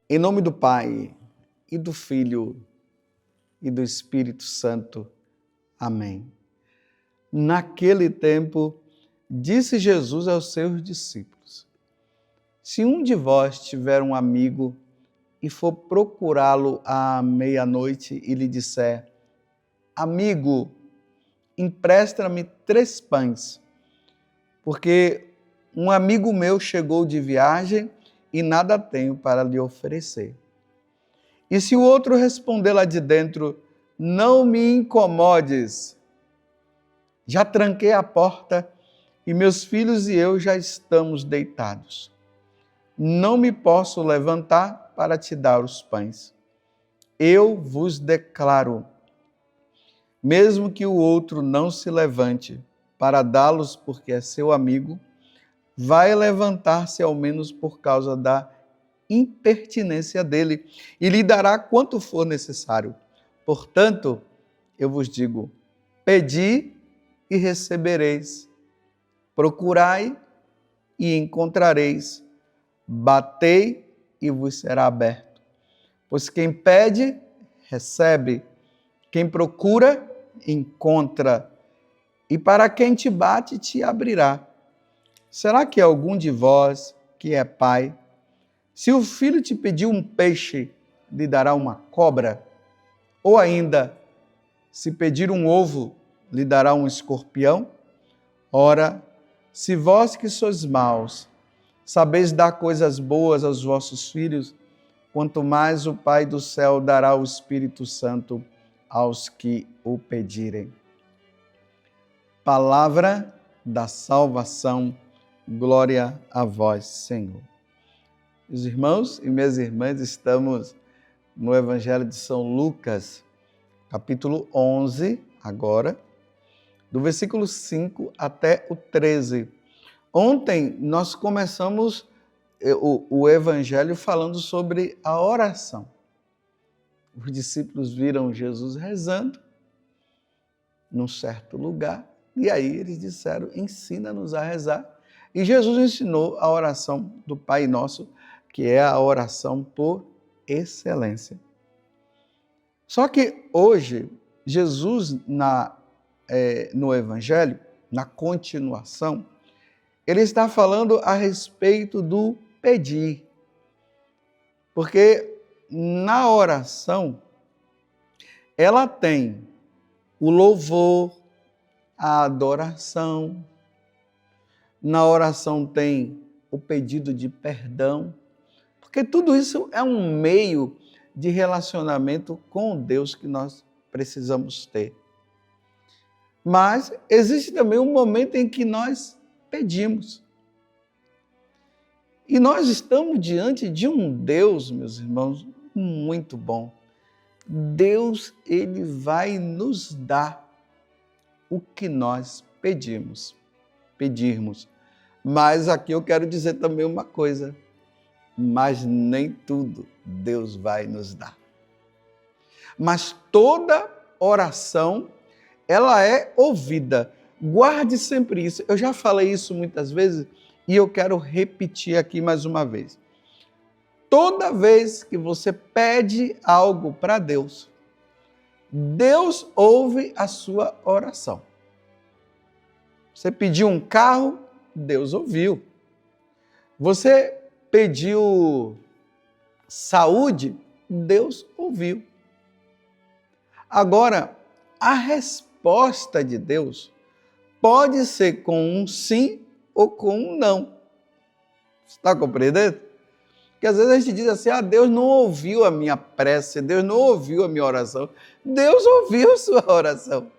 Em nome do Pai, e do Filho, e do Espírito Santo. Amém. Naquele tempo, disse Jesus aos seus discípulos: se um de vós tiver um amigo e for procurá-lo à meia-noite e lhe disser: amigo, empresta-me 3 pães, porque um amigo meu chegou de viagem e nada tenho para lhe oferecer. E se o outro responder lá de dentro: não me incomodes, já tranquei a porta e meus filhos e eu já estamos deitados. Não me posso levantar para te dar os pães. Eu vos declaro, mesmo que o outro não se levante para dá-los porque é seu amigo, vai levantar-se ao menos por causa da impertinência dele e lhe dará quanto for necessário. Portanto, eu vos digo: pedi e recebereis, procurai e encontrareis, batei e vos será aberto. Pois quem pede, recebe, quem procura, encontra, e para quem te bate, te abrirá. Será que algum de vós, que é pai, se o filho te pedir um peixe, lhe dará uma cobra? Ou ainda, se pedir um ovo, lhe dará um escorpião? Ora, se vós que sois maus, sabeis dar coisas boas aos vossos filhos, quanto mais o Pai do céu dará o Espírito Santo aos que o pedirem. Palavra da salvação. Glória a vós, Senhor. Meus irmãos e minhas irmãs, estamos no Evangelho de São Lucas, capítulo 11, agora, do versículo 5 até o 13. Ontem nós começamos o Evangelho falando sobre a oração. Os discípulos viram Jesus rezando num certo lugar e aí eles disseram: ensina-nos a rezar. E Jesus ensinou a oração do Pai Nosso, que é a oração por excelência. Só que hoje, Jesus, no Evangelho, na continuação, ele está falando a respeito do pedir. Porque na oração, ela tem o louvor, a adoração. Na oração tem o pedido de perdão, porque tudo isso é um meio de relacionamento com Deus que nós precisamos ter. Mas existe também um momento em que nós pedimos. E nós estamos diante de um Deus, meus irmãos, muito bom. Deus, ele vai nos dar o que nós pedirmos. Mas aqui eu quero dizer também uma coisa: mas nem tudo Deus vai nos dar. Mas toda oração, ela é ouvida. Guarde sempre isso. Eu já falei isso muitas vezes e eu quero repetir aqui mais uma vez. Toda vez que você pede algo para Deus, Deus ouve a sua oração. Você pediu um carro, Deus ouviu. Você pediu saúde, Deus ouviu. Agora, a resposta de Deus pode ser com um sim ou com um não. Você está compreendendo? Porque às vezes a gente diz assim: Deus não ouviu a minha prece, Deus não ouviu a minha oração. Deus ouviu a sua oração.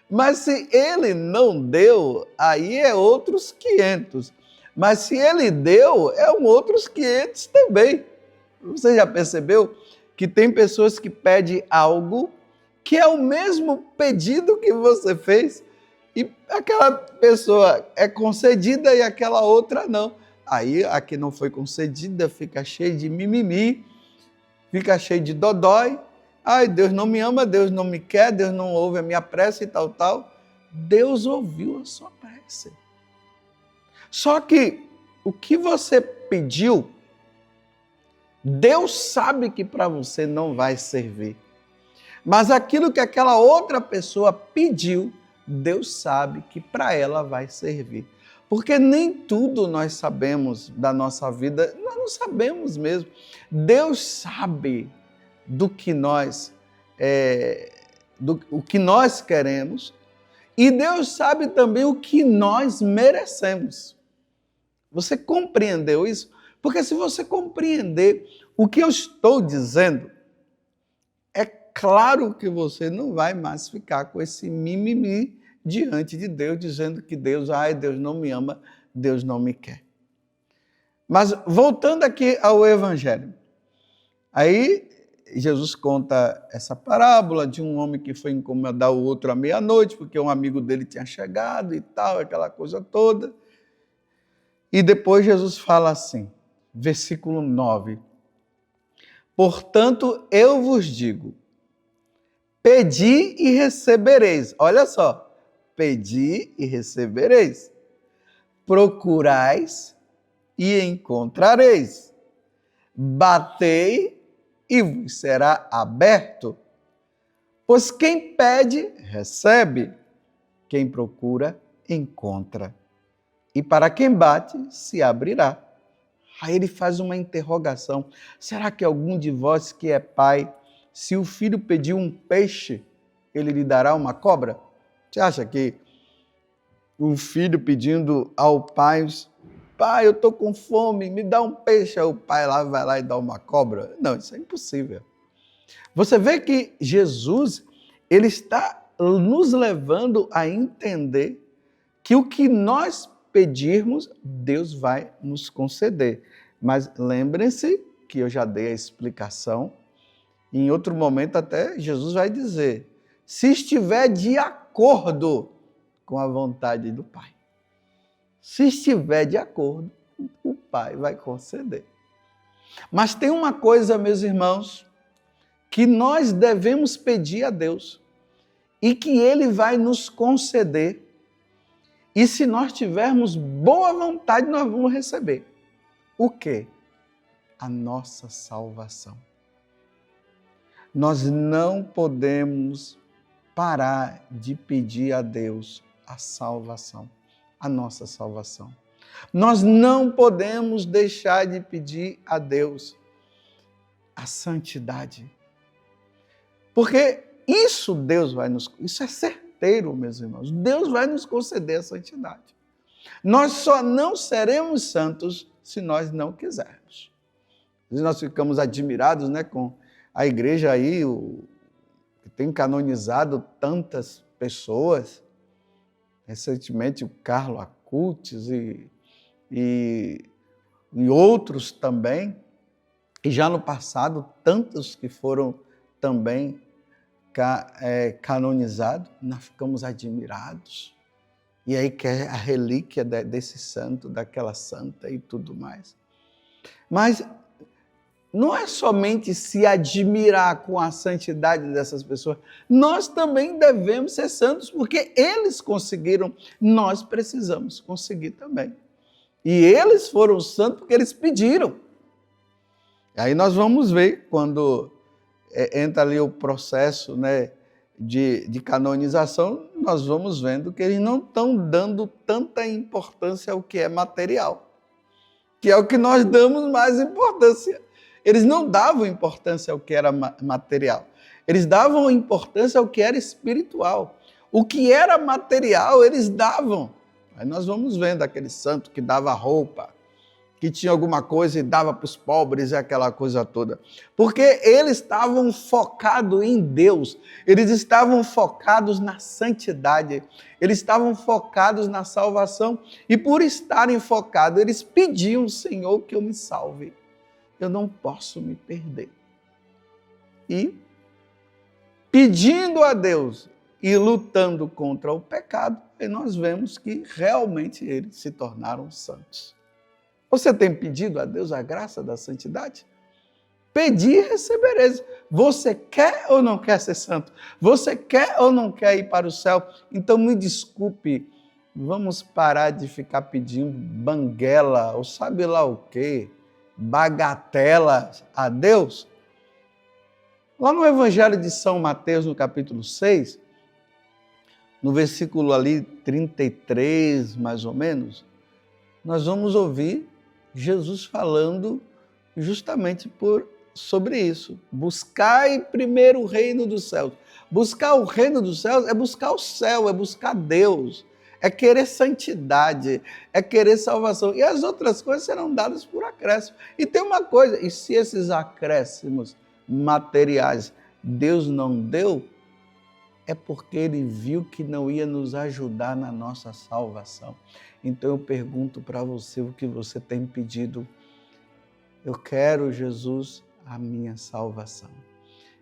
Mas se ele não deu, aí é outros 500. Mas se ele deu, é outros 500 também. Você já percebeu que tem pessoas que pedem algo que é o mesmo pedido que você fez e aquela pessoa é concedida e aquela outra não. Aí a que não foi concedida fica cheia de mimimi, fica cheia de dodói Ai, Deus não me ama, Deus não me quer, Deus não ouve a minha prece e tal, tal. Deus ouviu a sua prece. Só que o que você pediu, Deus sabe que para você não vai servir. Mas aquilo que aquela outra pessoa pediu, Deus sabe que para ela vai servir. Porque nem tudo nós sabemos da nossa vida, nós não sabemos mesmo. Deus sabe do que nós o que nós queremos, e Deus sabe também o que nós merecemos. Você compreendeu isso? Porque se você compreender o que eu estou dizendo, é claro que você não vai mais ficar com esse mimimi diante de Deus, dizendo que Deus não me ama, Deus não me quer. Mas voltando aqui ao Evangelho, aí Jesus conta essa parábola de um homem que foi incomodar o outro à meia-noite, porque um amigo dele tinha chegado e tal, aquela coisa toda. E depois Jesus fala assim, versículo 9. Portanto, eu vos digo, pedi e recebereis. Olha só, pedi e recebereis. Procurais e encontrareis. Batei e vos será aberto. Pois quem pede, recebe. Quem procura, encontra. E para quem bate, se abrirá. Aí ele faz uma interrogação. Será que algum de vós que é pai, se o filho pedir um peixe, ele lhe dará uma cobra? Você acha que um filho pedindo ao pai, pai, eu estou com fome, me dá um peixe, aí o pai vai lá e dá uma cobra? Não, isso é impossível. Você vê que Jesus, ele está nos levando a entender que o que nós pedirmos, Deus vai nos conceder. Mas lembrem-se que eu já dei a explicação, e em outro momento até Jesus vai dizer, se estiver de acordo com a vontade do Pai. Se estiver de acordo, o Pai vai conceder. Mas tem uma coisa, meus irmãos, que nós devemos pedir a Deus e que Ele vai nos conceder. E se nós tivermos boa vontade, nós vamos receber. O quê? A nossa salvação. Nós não podemos parar de pedir a Deus a salvação, a nossa salvação. Nós não podemos deixar de pedir a Deus a santidade. Porque isso é certeiro, meus irmãos. Deus vai nos conceder a santidade. Nós só não seremos santos se nós não quisermos. Nós ficamos admirados, né, com a igreja aí, que tem canonizado tantas pessoas. Recentemente o Carlo Acutis e outros também. E já no passado, tantos que foram também canonizados, nós ficamos admirados. E aí quer a relíquia desse santo, daquela santa e tudo mais. Mas não é somente se admirar com a santidade dessas pessoas, nós também devemos ser santos, porque eles conseguiram, nós precisamos conseguir também. E eles foram santos porque eles pediram. Aí nós vamos ver, quando entra ali o processo, né, de canonização, nós vamos vendo que eles não estão dando tanta importância ao que é material, que é o que nós damos mais importância. Eles não davam importância ao que era material, eles davam importância ao que era espiritual. O que era material, eles davam. Aí nós vamos vendo aquele santo que dava roupa, que tinha alguma coisa e dava para os pobres e aquela coisa toda. Porque eles estavam focados em Deus, eles estavam focados na santidade, eles estavam focados na salvação, e por estarem focados, eles pediam, Senhor, que eu me salve. Eu não posso me perder. E pedindo a Deus e lutando contra o pecado, aí nós vemos que realmente eles se tornaram santos. Você tem pedido a Deus a graça da santidade? Pedi e recebereis. Você quer ou não quer ser santo? Você quer ou não quer ir para o céu? Então me desculpe, vamos parar de ficar pedindo banguela ou sabe lá o quê, bagatela a Deus. Lá no Evangelho de São Mateus, no capítulo 6, no versículo ali 33, mais ou menos, nós vamos ouvir Jesus falando justamente sobre isso. Buscai primeiro o reino dos céus. Buscar o reino dos céus é buscar o céu, é buscar Deus, é querer santidade, é querer salvação. E as outras coisas serão dadas por acréscimo. E tem uma coisa, e se esses acréscimos materiais Deus não deu, é porque Ele viu que não ia nos ajudar na nossa salvação. Então eu pergunto para você o que você tem pedido. Eu quero, Jesus, a minha salvação.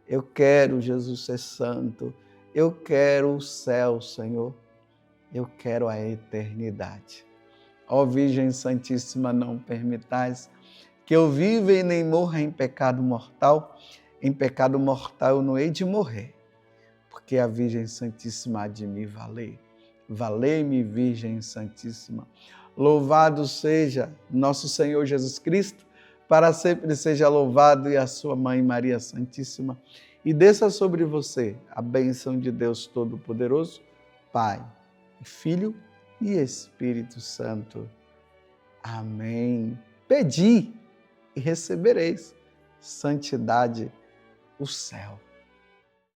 Eu quero, Jesus, ser santo. Eu quero o céu, Senhor. Eu quero a eternidade. Ó Virgem Santíssima, não permitais que eu viva e nem morra em pecado mortal. Em pecado mortal eu não hei de morrer, porque a Virgem Santíssima há de me valer. Valei-me, Virgem Santíssima. Louvado seja nosso Senhor Jesus Cristo, para sempre seja louvado, e a sua Mãe Maria Santíssima. E desça sobre você a bênção de Deus Todo-Poderoso, Pai, Filho e Espírito Santo. Amém. Pedi e recebereis. Santidade, o céu.